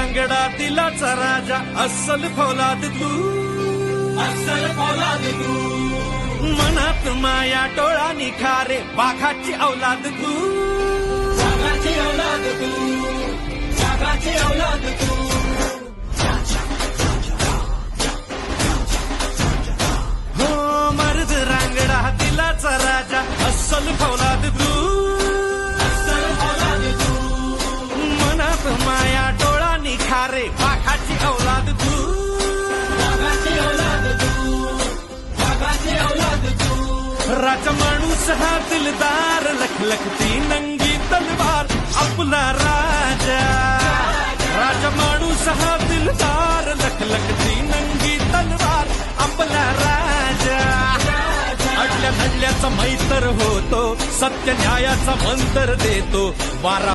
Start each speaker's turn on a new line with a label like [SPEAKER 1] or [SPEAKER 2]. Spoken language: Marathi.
[SPEAKER 1] रांगडा दिलाचा राजा अस्सल फौलाद तू, अस्सल फौलाद तू. मनात माया डोळा निखारे बाघाची औलाद तू, बाघाची औलाद तू, बाघाची औलाद तू. हो मर्द रांगडा दिलाचा राजा अस्सल फौलाद तू, अस्सल फौलाद तू. मनात माया डोळा निखारे बाघाची औलाद तू, बाघाची औलाद तू, बाघाची औलाद तू. राजा माणूस हा दिलदार लखलखती नंगी तलवार आपला राजा. राजा माणूस हा दिलदार लखलखती नंगी तलवार आपला राजा. अडल्या धडल्याचा मैत्र होतो, सत्य न्यायाचा मंत्र देतो. वारा